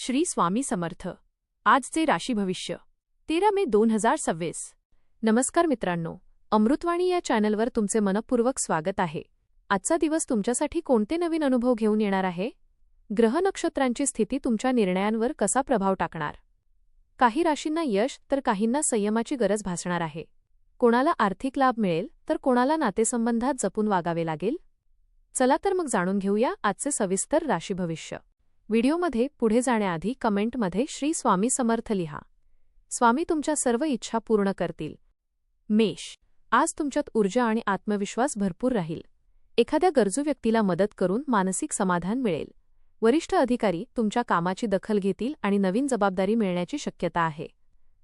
श्री स्वामी समर्थ. आजचे राशी भविष्य 13 मे 2026. नमस्कार मित्रांनो, अमृतवाणी या चॅनलवर तुमचे मनपूर्वक स्वागत आहे. आजचा दिवस तुमच्यासाठी कोणते नवीन अनुभव घेऊन येणार आहे? ग्रह नक्षत्रांची स्थिती तुमच्या निर्णयांवर कसा प्रभाव टाकणार? काही राशींना यश तर काहींना संयमाची गरज भासणार आहे. कोणाला आर्थिक लाभ मिळेल तर कोणाला नातेसंबंधात जपून वागावे लागेल. चला तर मग जाणून घेऊया आजचे सविस्तर राशी भविष्य. व्हिडिओमध्ये पुढे जाण्याआधी कमेंटमध्ये श्री स्वामी समर्थ लिहा. स्वामी तुमच्या सर्व इच्छा पूर्ण करतील. मेष, आज तुमच्यात ऊर्जा आणि आत्मविश्वास भरपूर राहील. एखाद्या गरजू व्यक्तीला मदत करून मानसिक समाधान मिळेल. वरिष्ठ अधिकारी तुमच्या कामाची दखल घेतील आणि नवीन जबाबदारी मिळण्याची शक्यता आहे.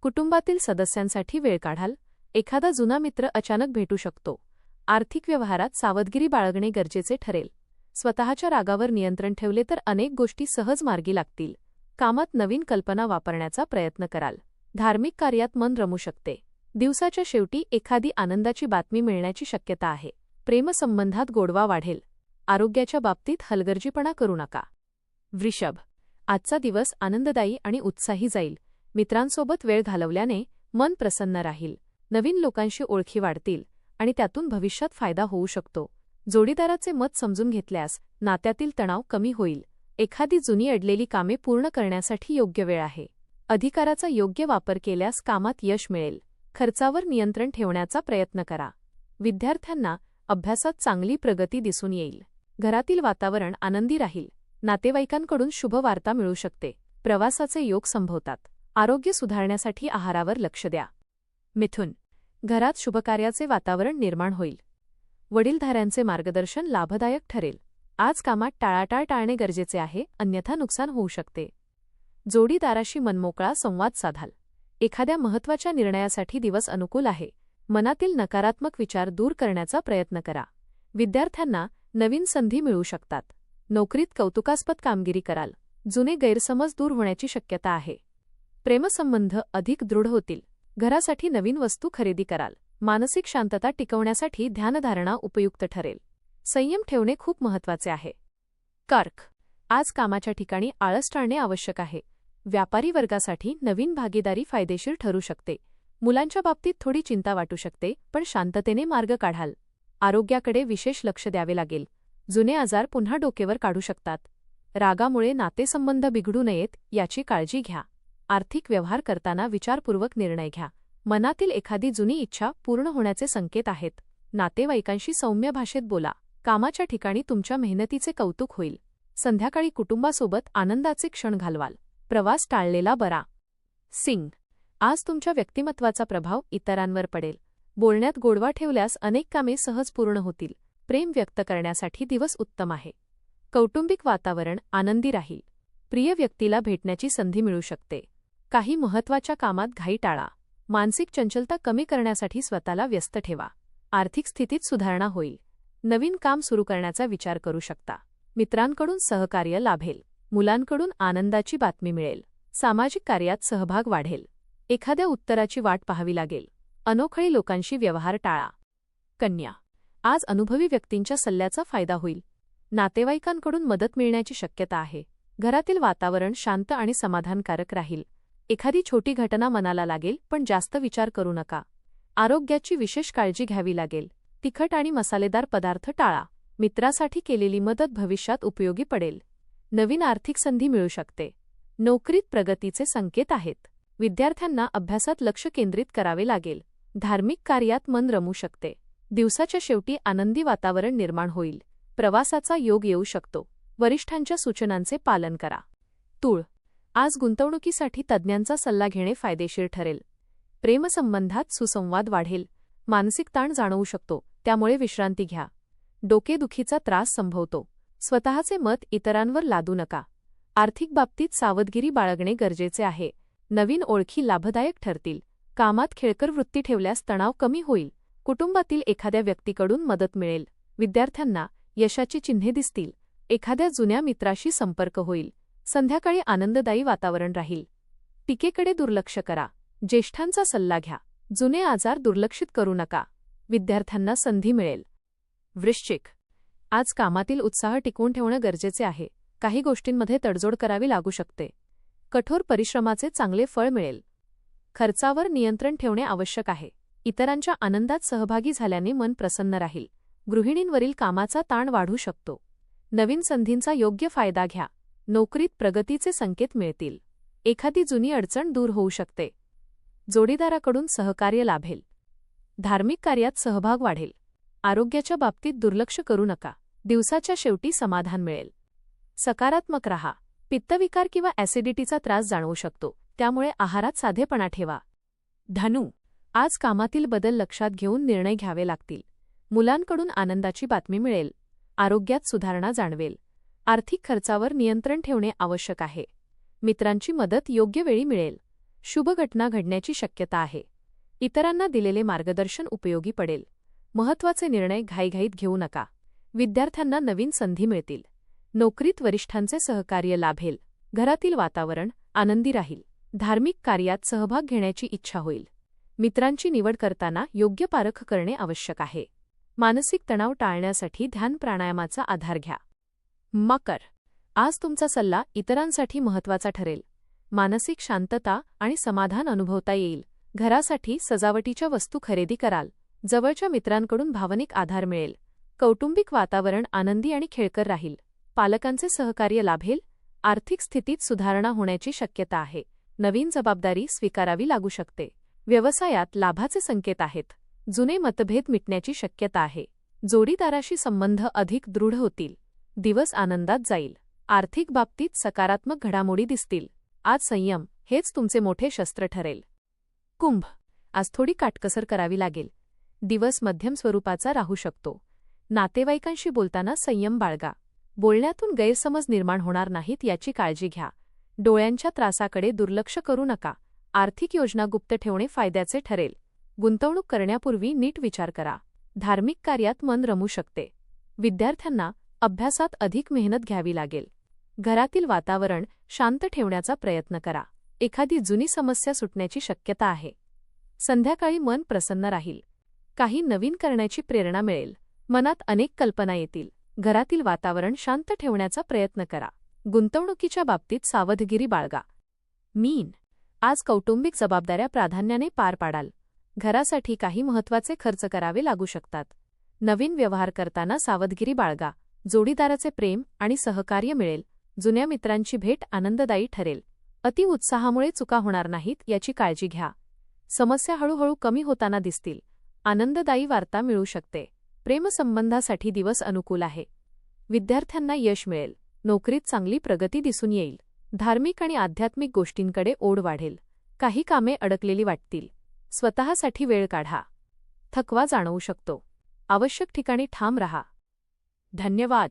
कुटुंबातील सदस्यांसाठी वेळ काढाल. एखादा जुना मित्र अचानक भेटू शकतो. आर्थिक व्यवहारात सावधगिरी बाळगणे गरजेचे ठरेल. स्वतःच्या रागावर नियंत्रण ठेवले तर अनेक गोष्टी सहज मार्गी लागतील. कामात नवीन कल्पना वापरण्याचा प्रयत्न कराल. धार्मिक कार्यात मन रमू शकते. दिवसाच्या शेवटी एखादी आनंदाची बातमी मिळण्याची शक्यता आहे. प्रेमसंबंधात गोडवा वाढेल. आरोग्याच्या बाबतीत हलगर्जीपणा करू नका. वृषभ, आजचा दिवस आनंददायी आणि उत्साही जाईल. मित्रांसोबत वेळ घालवल्याने मन प्रसन्न राहील. नवीन लोकांशी ओळखी वाढतील आणि त्यातून भविष्यात फायदा होऊ शकतो. जोडीदाराचे मत समजून घेतल्यास नात्यातील तणाव कमी होईल. एखादी जुनी अडलेली कामे पूर्ण करण्यासाठी योग्य वेळ आहे. अधिकाराचा योग्य वापर केल्यास कामात यश मिळेल. खर्चावर नियंत्रण ठेवण्याचा प्रयत्न करा. विद्यार्थ्यांना अभ्यासात चांगली प्रगती दिसून येईल. घरातील वातावरण आनंदी राहील. नातेवाईकांकडून शुभ वार्ता मिळू शकते. प्रवासाचे योग संभवतात. आरोग्य सुधारण्यासाठी आहारावर लक्ष द्या. मिथुन, घरात शुभकार्याचे वातावरण निर्माण होईल. वडीलधाऱ्यांचे मार्गदर्शन लाभदायक ठरेल. आज कामात टाळाटाळ टाळणे गरजेचे आहे, अन्यथा नुकसान होऊ शकते. जोडीदाराशी मनमोकळा संवाद साधाल. एखाद्या महत्त्वाच्या निर्णयासाठी दिवस अनुकूल आहे. मनातील नकारात्मक विचार दूर करण्याचा प्रयत्न करा. विद्यार्थ्यांना नवीन संधी मिळू शकतात. नोकरीत कौतुकास्पद कामगिरी कराल. जुने गैरसमज दूर होण्याची शक्यता आहे. प्रेमसंबंध अधिक दृढ होतील. घरासाठी नवीन वस्तू खरेदी कराल. मानसिक शांतता टिकवण्यासाठी ध्यानधारणा उपयुक्त ठरेल. संयम ठेवणे खूप महत्त्वाचे आहे. कर्क, आज कामाच्या ठिकाणी आळस टाळणे आवश्यक आहे. व्यापारी वर्गासाठी नवीन भागीदारी फायदेशीर ठरू शकते. मुलांच्या बाबतीत थोडी चिंता वाटू शकते, पण शांततेने मार्ग काढाल. आरोग्याकडे विशेष लक्ष द्यावे लागेल. जुने आजार पुन्हा डोकेवर काढू शकतात. रागामुळे नातेसंबंध बिघडू नयेत याची काळजी घ्या. आर्थिक व्यवहार करताना विचारपूर्वक निर्णय घ्या. मनातील एखादी जुनी इच्छा पूर्ण होण्याचे संकेत आहेत. नातेवाईकांशी सौम्य भाषेत बोला. कामाच्या ठिकाणी तुमच्या मेहनतीचे कौतुक होईल. संध्याकाळी कुटुंबासोबत आनंदाचे क्षण घालवाल. प्रवास टाळलेला बरा. सिंह, आज तुमच्या व्यक्तिमत्वाचा प्रभाव इतरांवर पडेल. बोलण्यात गोडवा ठेवल्यास अनेक कामे सहज पूर्ण होतील. प्रेम व्यक्त करण्यासाठी दिवस उत्तम आहे. कौटुंबिक वातावरण आनंदी राहील. प्रिय व्यक्तीला भेटण्याची संधी मिळू शकते. काही महत्त्वाच्या कामात घाई टाळा. मानसिक चंचलता कमी करण्यासाठी स्वतःला व्यस्त ठेवा. आर्थिक स्थितीत सुधारणा होईल. नवीन काम सुरू करण्याचा विचार करू शकता. मित्रांकडून सहकार्य लाभेल. मुलांकडून आनंदाची बातमी मिळेल. सामाजिक कार्यात सहभाग वाढेल. एखाद्या उत्तराची वाट पाहावी लागेल. अनोखळी लोकांशी व्यवहार टाळा. कन्या, आज अनुभवी व्यक्तींच्या सल्ल्याचा फायदा होईल. नातेवाईकांकडून मदत मिळण्याची शक्यता आहे. घरातील वातावरण शांत आणि समाधानकारक राहील. एखादी छोटी घटना मनाला लागेल, पण जास्त विचार करू नका. आरोग्याची विशेष काळजी घ्यावी लागेल. तिखट आणि मसालेदार पदार्थ टाळा. मित्रासाठी केलेली मदत भविष्यात उपयोगी पडेल. नवीन आर्थिक संधी मिळू शकते. नोकरीत प्रगतीचे संकेत आहेत. विद्यार्थ्यांना अभ्यासात लक्ष केंद्रित करावे लागेल. धार्मिक कार्यात मन रमू शकते. दिवसाच्या शेवटी आनंदी वातावरण निर्माण होईल. प्रवासाचा योग येऊ शकतो. वरिष्ठांच्या सूचनांचे पालन करा. तूळ, आज गुंतवणुकीसाठी तज्ज्ञांचा सल्ला घेणे फायदेशीर ठरेल. प्रेमसंबंधात सुसंवाद वाढेल. मानसिक ताण जाणवू शकतो, त्यामुळे विश्रांती घ्या. डोकेदुखीचा त्रास संभवतो. स्वतःचे मत इतरांवर लादू नका. आर्थिक बाबतीत सावधगिरी बाळगणे गरजेचे आहे. नवीन ओळखी लाभदायक ठरतील. कामात खेळकर वृत्ती ठेवल्यास तणाव कमी होईल. कुटुंबातील एखाद्या व्यक्तीकडून मदत मिळेल. विद्यार्थ्यांना यशाची चिन्हे दिसतील. एखाद्या जुन्या मित्राशी संपर्क होईल. संध्याकाळी आनंददायी वातावरण राहील. टीकेकडे दुर्लक्ष करा. ज्येष्ठांचा सल्ला घ्या. जुने आजार दुर्लक्षित करू नका. विद्यार्थ्यांना संधी मिळेल. वृश्चिक, आज कामातील उत्साह टिकवून ठेवणे गरजेचे आहे. काही गोष्टींमध्ये तडजोड करावी लागू शकते. कठोर परिश्रमाचे चांगले फळ मिळेल. खर्चावर नियंत्रण ठेवणे आवश्यक आहे. इतरांच्या आनंदात सहभागी झाल्याने मन प्रसन्न राहील. गृहिणींवरील कामाचा ताण वाढू शकतो. नवीन संधींचा योग्य फायदा घ्या. नोकरीत प्रगतीचे संकेत मिळतील. एखादी जुनी अडचण दूर होऊ शकते. जोडीदाराकडून सहकार्य लाभेल. धार्मिक कार्यात सहभाग वाढेल. आरोग्याच्या बाबतीत दुर्लक्ष करू नका. दिवसाच्या शेवटी समाधान मिळेल. सकारात्मक रहा. पित्तविकार किंवा ॲसिडिटीचा त्रास जाणवू शकतो, त्यामुळे आहारात साधेपणा ठेवा. धनु, आज कामातील बदल लक्षात घेऊन निर्णय घ्यावे लागतील. मुलांकडून आनंदाची बातमी मिळेल. आरोग्यात सुधारणा जाणवेल. आर्थिक खर्चावर नियंत्रण ठेवणे आवश्यक आहे. मित्रांची मदत योग्य वेळी मिळेल. शुभ घटना घडण्याची शक्यता आहे. इतरांना दिलेले मार्गदर्शन उपयोगी पडेल. महत्त्वाचे निर्णय घाईघाईत घेऊ नका. विद्यार्थ्यांना नवीन संधी मिळतील. नोकरीत वरिष्ठांचे सहकार्य लाभेल. घरातील वातावरण आनंदी राहील. धार्मिक कार्यात सहभाग घेण्याची इच्छा होईल. मित्रांची निवड करताना योग्य पारख करणे आवश्यक आहे. मानसिक तणाव टाळण्यासाठी ध्यान प्राणायामाचा आधार घ्या. मकर, आज तुमचा सल्ला इतरांसाठी महत्त्वाचा ठरेल. मानसिक शांतता आणि समाधान अनुभवता येईल. घरासाठी सजावटीच्या वस्तू खरेदी कराल. जवळच्या मित्रांकडून भावनिक आधार मिळेल. कौटुंबिक वातावरण आनंदी आणि खेळकर राहील. पालकांचे सहकार्य लाभेल. आर्थिक स्थितीत सुधारणा होण्याची शक्यता आहे. नवीन जबाबदारी स्वीकारावी लागू शकते. व्यवसायात लाभाचे संकेत आहेत. जुने मतभेद मिटण्याची शक्यता आहे. जोडीदाराशी संबंध अधिक दृढ होतील. दिवस आनंदात जाईल. आर्थिक बाबतीत सकारात्मक घडामोडी दिसतील. आज संयम हेच तुमचे मोठे शस्त्र ठरेल. कुंभ, आज थोडी काटकसर करावी लागेल. दिवस मध्यम स्वरूपाचा राहू शकतो. नातेवाईकांशी बोलताना संयम बाळगा. बोलण्यातून गैरसमज निर्माण होणार नाहीत याची काळजी घ्या. डोळ्यांच्या त्रासाकडे दुर्लक्ष करू नका. आर्थिक योजना गुप्त ठेवणे फायद्याचे ठरेल. गुंतवणूक करण्यापूर्वी नीट विचार करा. धार्मिक कार्यात मन रमू शकते. विद्यार्थ्यांना अभ्यासात अधिक मेहनत घ्यावी लागेल. घरातील वातावरण शांत ठेवण्याचा प्रयत्न करा. एखादी जुनी समस्या सुटण्याची शक्यता आहे. संध्याकाळी मन प्रसन्न राहील. काही नवीन करण्याची प्रेरणा मिळेल. मनात अनेक कल्पना येतील. घरातील वातावरण शांत ठेवण्याचा प्रयत्न करा. गुंतवणुकीच्या बाबतीत सावधगिरी बाळगा. मीन, आज कौटुंबिक जबाबदाऱ्या प्राधान्याने पार पाडाल. घरासाठी काही महत्त्वाचे खर्च करावे लागू शकतात. नवीन व्यवहार करताना सावधगिरी बाळगा. जोडीदाराचे प्रेम आणि सहकार्य मिळेल. जुन्या मित्रांची भेट आनंददायी ठरेल. अति उत्साहामुळे चुका होणार नाहीत याची काळजी घ्या. समस्या हळूहळू कमी होताना दिसतील. आनंददायी वार्ता मिळू शकते. प्रेमसंबंधासाठी दिवस अनुकूल आहे. विद्यार्थ्यांना यश मिळेल. नोकरीत चांगली प्रगती दिसून येईल. धार्मिक आणि आध्यात्मिक गोष्टींकडे ओढ वाढेल. काही कामे अडकलेली वाटतील. स्वतःसाठी वेळ काढा. थकवा जाणवू शकतो. आवश्यक ठिकाणी ठाम रहा. धन्यवाद.